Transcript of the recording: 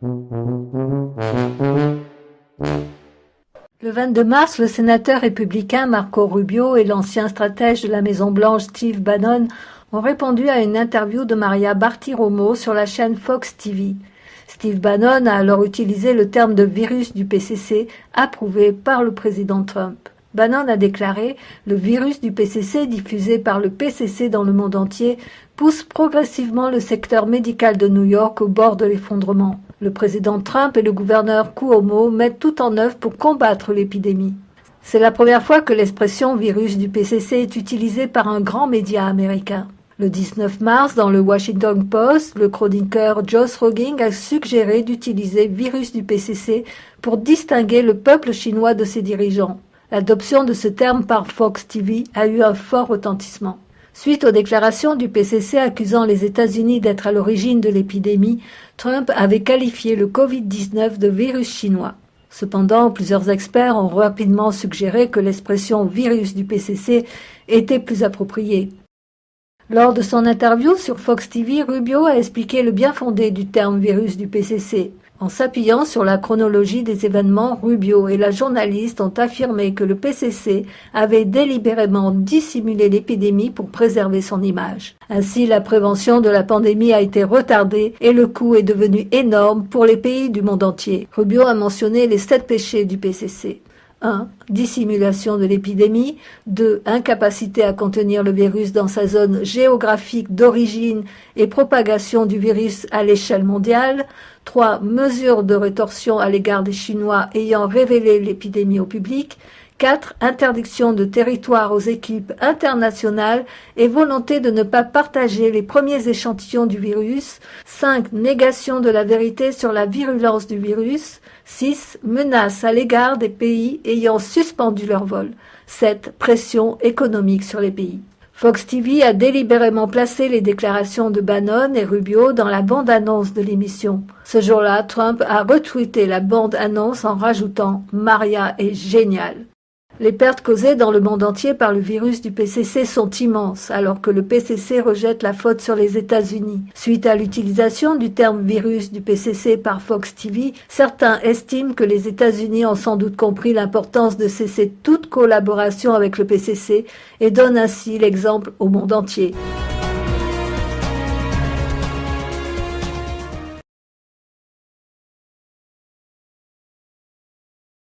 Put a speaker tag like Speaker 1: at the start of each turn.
Speaker 1: Le 22 mars, le sénateur républicain Marco Rubio et l'ancien stratège de la Maison-Blanche Steve Bannon ont répondu à une interview de Maria Bartiromo sur la chaîne Fox TV. Steve Bannon a alors utilisé le terme de virus du PCC approuvé par le président Trump. Bannon a déclaré « Le virus du PCC diffusé par le PCC dans le monde entier pousse progressivement le secteur médical de New York au bord de l'effondrement. Le président Trump et le gouverneur Cuomo mettent tout en œuvre pour combattre l'épidémie. » C'est la première fois que l'expression « virus du PCC » est utilisée par un grand média américain. Le 19 mars, dans le Washington Post, le chroniqueur Josh Rogin a suggéré d'utiliser « virus du PCC » pour distinguer le peuple chinois de ses dirigeants. L'adoption de ce terme par Fox TV a eu un fort retentissement. Suite aux déclarations du PCC accusant les États-Unis d'être à l'origine de l'épidémie, Trump avait qualifié le Covid-19 de virus chinois. Cependant, plusieurs experts ont rapidement suggéré que l'expression « virus du PCC » était plus appropriée. Lors de son interview sur Fox TV, Rubio a expliqué le bien-fondé du terme « virus du PCC ». En s'appuyant sur la chronologie des événements, Rubio et la journaliste ont affirmé que le PCC avait délibérément dissimulé l'épidémie pour préserver son image. Ainsi, la prévention de la pandémie a été retardée et le coût est devenu énorme pour les pays du monde entier. Rubio a mentionné les 7 péchés du PCC. 1. Dissimulation de l'épidémie. 2. Incapacité à contenir le virus dans sa zone géographique d'origine et propagation du virus à l'échelle mondiale. 3. Mesures de rétorsion à l'égard des Chinois ayant révélé l'épidémie au public. 4. Interdiction de territoire aux équipes internationales et volonté de ne pas partager les premiers échantillons du virus. 5. Négation de la vérité sur la virulence du virus. 6. Menace à l'égard des pays ayant suspendu leur vol. 7. Pression économique sur les pays. Fox TV a délibérément placé les déclarations de Bannon et Rubio dans la bande-annonce de l'émission. Ce jour-là, Trump a retweeté la bande-annonce en rajoutant « Maria est géniale ». Les pertes causées dans le monde entier par le virus du PCC sont immenses, alors que le PCC rejette la faute sur les États-Unis. Suite à l'utilisation du terme virus du PCC par Fox TV, certains estiment que les États-Unis ont sans doute compris l'importance de cesser toute collaboration avec le PCC et donnent ainsi l'exemple au monde entier.